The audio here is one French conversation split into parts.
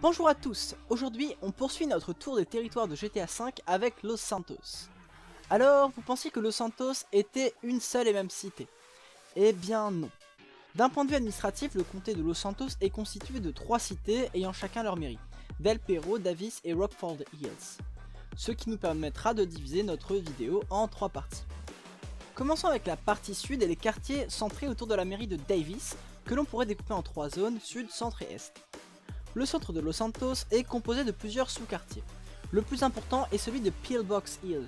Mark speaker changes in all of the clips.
Speaker 1: Bonjour à tous, aujourd'hui on poursuit notre tour des territoires de GTA V avec Los Santos. Alors, vous pensiez que Los Santos était une seule et même cité? Eh bien non. D'un point de vue administratif, le comté de Los Santos est constitué de 3 cités ayant chacun leur mairie, Del Perro, Davis et Rockford Hills. Ce qui nous permettra de diviser notre vidéo en 3 parties. Commençons avec la partie sud et les quartiers centrés autour de la mairie de Davis, que l'on pourrait découper en 3 zones, sud, centre et est. Le centre de Los Santos est composé de plusieurs sous-quartiers. Le plus important est celui de Pillbox Hill.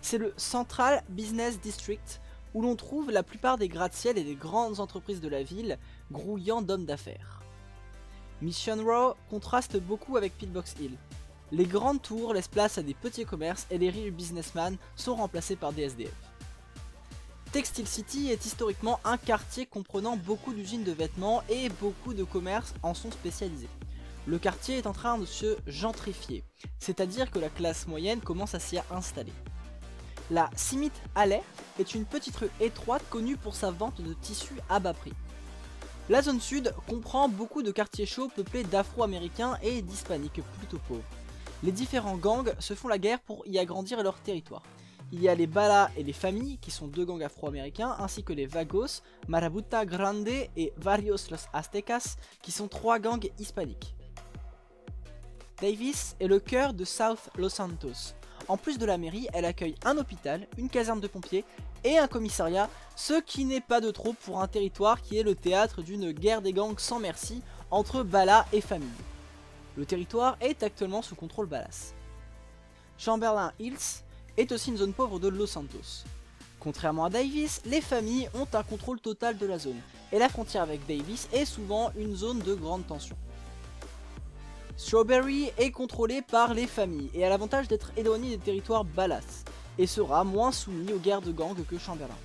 Speaker 1: C'est le Central Business District où l'on trouve la plupart des gratte-ciel et des grandes entreprises de la ville, grouillant d'hommes d'affaires. Mission Row contraste beaucoup avec Pillbox Hill. Les grandes tours laissent place à des petits commerces et les riches businessmen sont remplacés par des SDF. Textile City est historiquement un quartier comprenant beaucoup d'usines de vêtements et beaucoup de commerces en sont spécialisés. Le quartier est en train de se gentrifier, c'est-à-dire que la classe moyenne commence à s'y installer. La Simit Alley est une petite rue étroite connue pour sa vente de tissus à bas prix. La zone sud comprend beaucoup de quartiers chauds peuplés d'Afro-Américains et d'Hispaniques plutôt pauvres. Les différents gangs se font la guerre pour y agrandir leur territoire. Il y a les Bala et les Familles qui sont deux gangs afro-américains, ainsi que les Vagos, Marabunta Grande et Varios Los Aztecas qui sont 3 gangs hispaniques. Davis est le cœur de South Los Santos. En plus de la mairie, elle accueille un hôpital, une caserne de pompiers et un commissariat, ce qui n'est pas de trop pour un territoire qui est le théâtre d'une guerre des gangs sans merci entre Bala et Famille. Le territoire est actuellement sous contrôle Balas. Chamberlain Hills est aussi une zone pauvre de Los Santos. Contrairement à Davis, les familles ont un contrôle total de la zone, et la frontière avec Davis est souvent une zone de grande tension. Strawberry est contrôlé par les familles et a l'avantage d'être éloigné des territoires Balas, et sera moins soumis aux guerres de gangs que Chamberlain.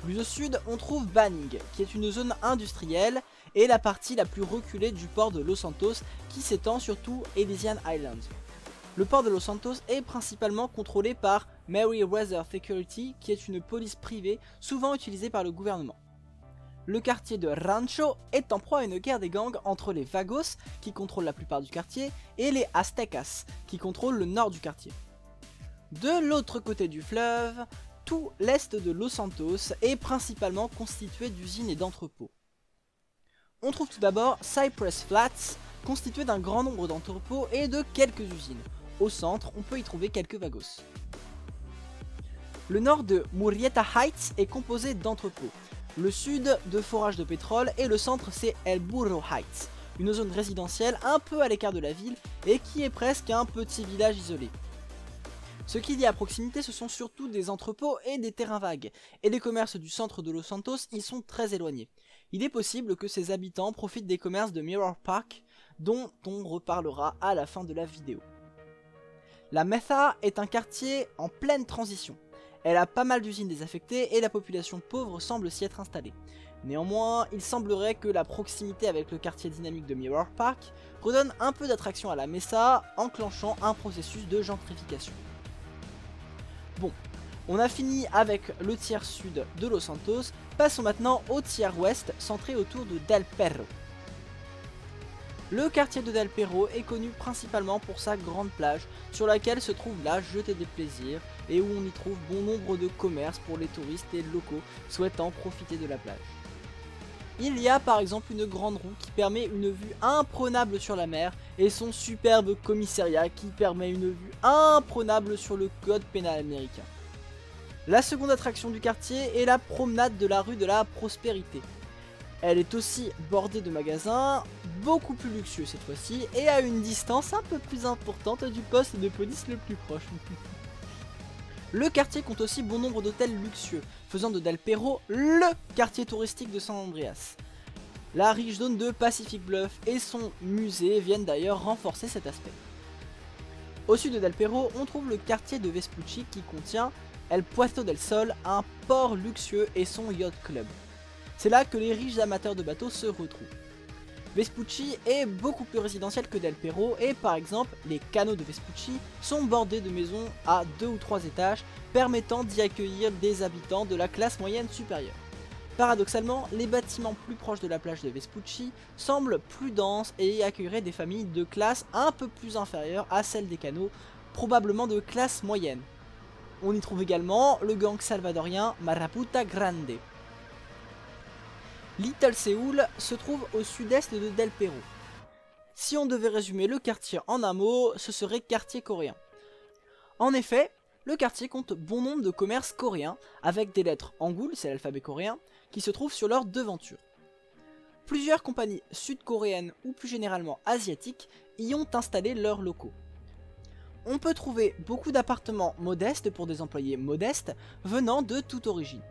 Speaker 1: Plus au sud, on trouve Banning, qui est une zone industrielle et la partie la plus reculée du port de Los Santos qui s'étend sur tout Elysian Island. Le port de Los Santos est principalement contrôlé par Merryweather Security, qui est une police privée souvent utilisée par le gouvernement. Le quartier de Rancho est en proie à une guerre des gangs entre les Vagos, qui contrôlent la plupart du quartier, et les Aztecas, qui contrôlent le nord du quartier. De l'autre côté du fleuve, tout l'est de Los Santos est principalement constitué d'usines et d'entrepôts. On trouve tout d'abord Cypress Flats, constitué d'un grand nombre d'entrepôts et de quelques usines. Au centre, on peut y trouver quelques Vagos. Le nord de Murrieta Heights est composé d'entrepôts. Le sud de forages de pétrole et le centre c'est El Burro Heights, une zone résidentielle un peu à l'écart de la ville et qui est presque un petit village isolé. Ce qu'il y a à proximité, ce sont surtout des entrepôts et des terrains vagues, et les commerces du centre de Los Santos y sont très éloignés. Il est possible que ses habitants profitent des commerces de Mirror Park, dont on reparlera à la fin de la vidéo. La Mesa est un quartier en pleine transition. Elle a pas mal d'usines désaffectées et la population pauvre semble s'y être installée. Néanmoins, il semblerait que la proximité avec le quartier dynamique de Mirror Park redonne un peu d'attraction à la Mesa, enclenchant un processus de gentrification. Bon, on a fini avec le tiers sud de Los Santos, passons maintenant au tiers ouest centré autour de Del Perro. Le quartier de Del Perro est connu principalement pour sa grande plage sur laquelle se trouve la jetée des plaisirs et où on y trouve bon nombre de commerces pour les touristes et locaux souhaitant profiter de la plage. Il y a par exemple une grande roue qui permet une vue imprenable sur la mer et son superbe commissariat qui permet une vue imprenable sur le code pénal américain. La seconde attraction du quartier est la promenade de la rue de la Prospérité. Elle est aussi bordée de magasins, beaucoup plus luxueux cette fois-ci, et à une distance un peu plus importante du poste de police le plus proche. Le quartier compte aussi bon nombre d'hôtels luxueux, faisant de Del Perro le quartier touristique de San Andreas. La riche zone de Pacific Bluff et son musée viennent d'ailleurs renforcer cet aspect. Au sud de Del Perro, on trouve le quartier de Vespucci qui contient El Puerto del Sol, un port luxueux et son yacht club. C'est là que les riches amateurs de bateaux se retrouvent. Vespucci est beaucoup plus résidentiel que Del Perro et par exemple les canaux de Vespucci sont bordés de maisons à 2 ou 3 étages permettant d'y accueillir des habitants de la classe moyenne supérieure. Paradoxalement, les bâtiments plus proches de la plage de Vespucci semblent plus denses et accueilleraient des familles de classe un peu plus inférieure à celle des canaux, probablement de classe moyenne. On y trouve également le gang salvadorien Maraputa Grande. Little Séoul se trouve au sud-est de Del Perro. Si on devait résumer le quartier en un mot, ce serait quartier coréen. En effet, le quartier compte bon nombre de commerces coréens, avec des lettres Hangul, c'est l'alphabet coréen, qui se trouvent sur leur devanture. Plusieurs compagnies sud-coréennes ou plus généralement asiatiques y ont installé leurs locaux. On peut trouver beaucoup d'appartements modestes pour des employés modestes venant de toute origine.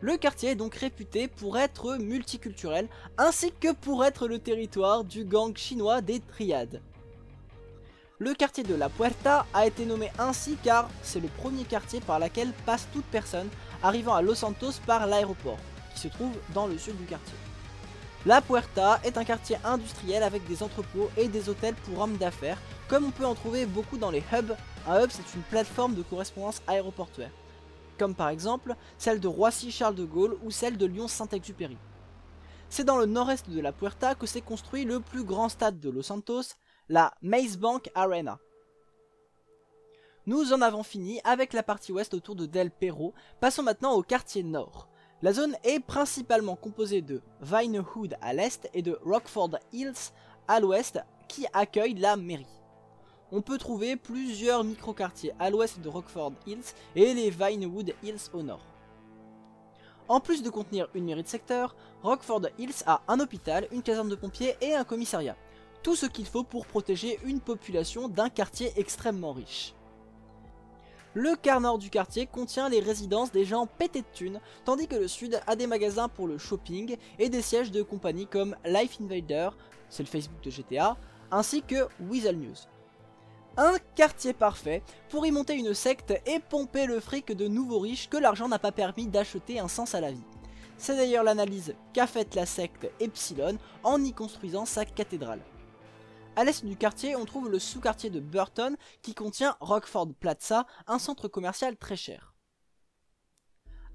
Speaker 1: Le quartier est donc réputé pour être multiculturel, ainsi que pour être le territoire du gang chinois des Triades. Le quartier de La Puerta a été nommé ainsi car c'est le premier quartier par lequel passe toute personne arrivant à Los Santos par l'aéroport, qui se trouve dans le sud du quartier. La Puerta est un quartier industriel avec des entrepôts et des hôtels pour hommes d'affaires, comme on peut en trouver beaucoup dans les hubs. Un hub, c'est une plateforme de correspondance aéroportuaire, comme par exemple celle de Roissy-Charles de Gaulle ou celle de Lyon-Saint-Exupéry. C'est dans le nord-est de La Puerta que s'est construit le plus grand stade de Los Santos, la Maze Bank Arena. Nous en avons fini avec la partie ouest autour de Del Perro, passons maintenant au quartier nord. La zone est principalement composée de Vinewood à l'est et de Rockford Hills à l'ouest qui accueillent la mairie. On peut trouver plusieurs micro-quartiers à l'ouest de Rockford Hills et les Vinewood Hills au nord. En plus de contenir une mairie de secteur, Rockford Hills a un hôpital, une caserne de pompiers et un commissariat. Tout ce qu'il faut pour protéger une population d'un quartier extrêmement riche. Le quart nord du quartier contient les résidences des gens pétés de thunes, tandis que le sud a des magasins pour le shopping et des sièges de compagnies comme Life Invader, c'est le Facebook de GTA, ainsi que Weasel News. Un quartier parfait pour y monter une secte et pomper le fric de nouveaux riches que l'argent n'a pas permis d'acheter un sens à la vie. C'est d'ailleurs l'analyse qu'a faite la secte Epsilon en y construisant sa cathédrale. A l'est du quartier, on trouve le sous-quartier de Burton qui contient Rockford Plaza, un centre commercial très cher.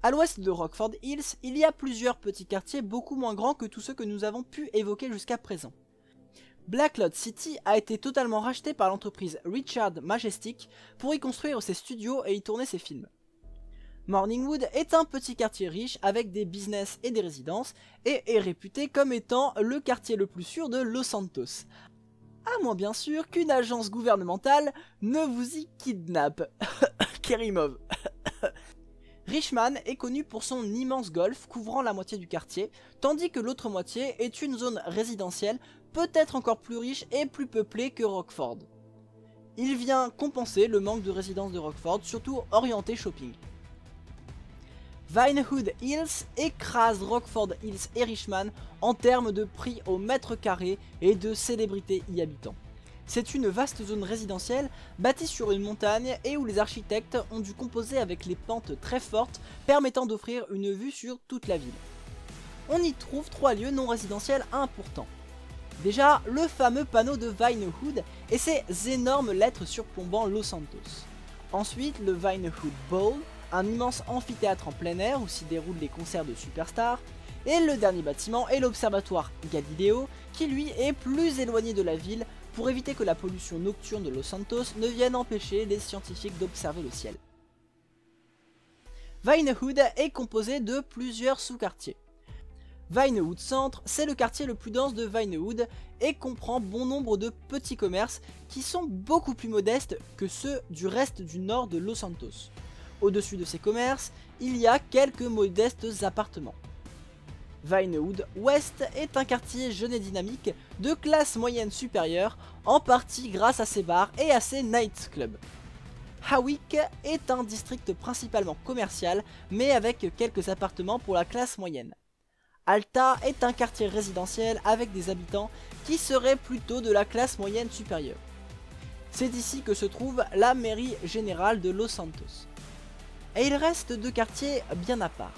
Speaker 1: A l'ouest de Rockford Hills, il y a plusieurs petits quartiers beaucoup moins grands que tous ceux que nous avons pu évoquer jusqu'à présent. Blacklot City a été totalement racheté par l'entreprise Richard Majestic pour y construire ses studios et y tourner ses films. Morningwood est un petit quartier riche avec des business et des résidences et est réputé comme étant le quartier le plus sûr de Los Santos. À moins bien sûr qu'une agence gouvernementale ne vous y kidnappe. Kerimov. Richman est connu pour son immense golf couvrant la moitié du quartier, tandis que l'autre moitié est une zone résidentielle peut-être encore plus riche et plus peuplée que Rockford. Il vient compenser le manque de résidences de Rockford, surtout orienté shopping. Vinewood Hills écrase Rockford Hills et Richman en termes de prix au mètre carré et de célébrités y habitant. C'est une vaste zone résidentielle bâtie sur une montagne et où les architectes ont dû composer avec les pentes très fortes permettant d'offrir une vue sur toute la ville. On y trouve 3 lieux non résidentiels importants. Déjà, le fameux panneau de Vinewood et ses énormes lettres surplombant Los Santos. Ensuite, le Vinewood Bowl, un immense amphithéâtre en plein air où s'y déroulent les concerts de superstars. Et le dernier bâtiment est l'observatoire Galileo, qui lui est plus éloigné de la ville pour éviter que la pollution nocturne de Los Santos ne vienne empêcher les scientifiques d'observer le ciel. Vinewood est composé de plusieurs sous-quartiers. Vinewood Centre, c'est le quartier le plus dense de Vinewood et comprend bon nombre de petits commerces qui sont beaucoup plus modestes que ceux du reste du nord de Los Santos. Au-dessus de ces commerces, il y a quelques modestes appartements. Vinewood West est un quartier jeune et dynamique de classe moyenne supérieure, en partie grâce à ses bars et à ses nightclubs. Hawick est un district principalement commercial, mais avec quelques appartements pour la classe moyenne. Alta est un quartier résidentiel avec des habitants qui seraient plutôt de la classe moyenne supérieure. C'est ici que se trouve la mairie générale de Los Santos. Et il reste 2 quartiers bien à part.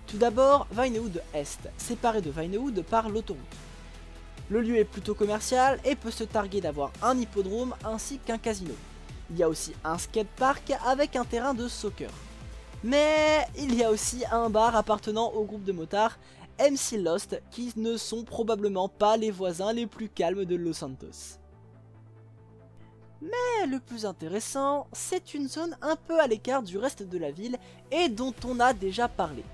Speaker 1: Tout d'abord, Vinewood Est, séparé de Vinewood par l'autoroute. Le lieu est plutôt commercial et peut se targuer d'avoir un hippodrome ainsi qu'un casino. Il y a aussi un skatepark avec un terrain de soccer. Mais il y a aussi un bar appartenant au groupe de motards MC Lost qui ne sont probablement pas les voisins les plus calmes de Los Santos. Mais le plus intéressant, c'est une zone un peu à l'écart du reste de la ville et dont on a déjà parlé.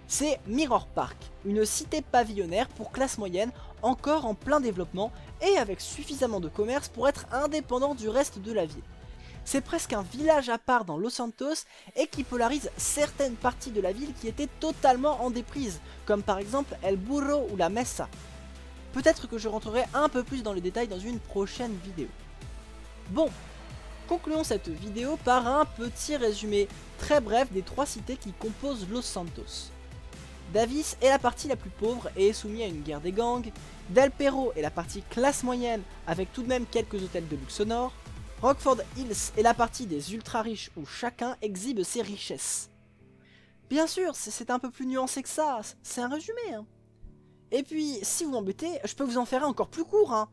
Speaker 1: C'est Mirror Park, une cité pavillonnaire pour classe moyenne encore en plein développement et avec suffisamment de commerce pour être indépendant du reste de la ville. C'est presque un village à part dans Los Santos et qui polarise certaines parties de la ville qui étaient totalement en déprise, comme par exemple El Burro ou la Mesa. Peut-être que je rentrerai un peu plus dans les détails dans une prochaine vidéo. Bon, concluons cette vidéo par un petit résumé très bref des 3 cités qui composent Los Santos. Davis est la partie la plus pauvre et est soumise à une guerre des gangs. Del Perro est la partie classe moyenne avec tout de même quelques hôtels de luxe sonore. Rockford Hills est la partie des ultra riches où chacun exhibe ses richesses. Bien sûr, c'est un peu plus nuancé que ça, c'est un résumé. Hein. Et puis, si vous m'embêtez, je peux vous en faire un encore plus court. Hein.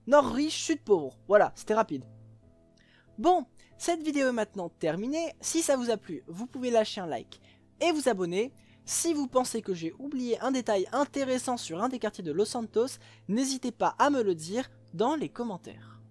Speaker 1: Nord riche, sud pauvre. Voilà, c'était rapide. Bon, cette vidéo est maintenant terminée. Si ça vous a plu, vous pouvez lâcher un like et vous abonner. Si vous pensez que j'ai oublié un détail intéressant sur un des quartiers de Los Santos, n'hésitez pas à me le dire dans les commentaires.